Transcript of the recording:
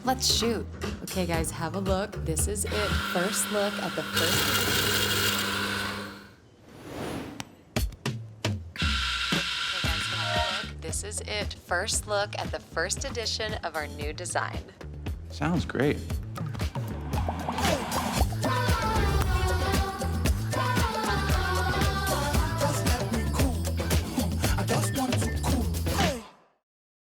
Let's shoot. Okay, guys, have a look. This is it. First look at the first. Okay, guys, have a look. This is it. First look at the first edition of our new design. Sounds great.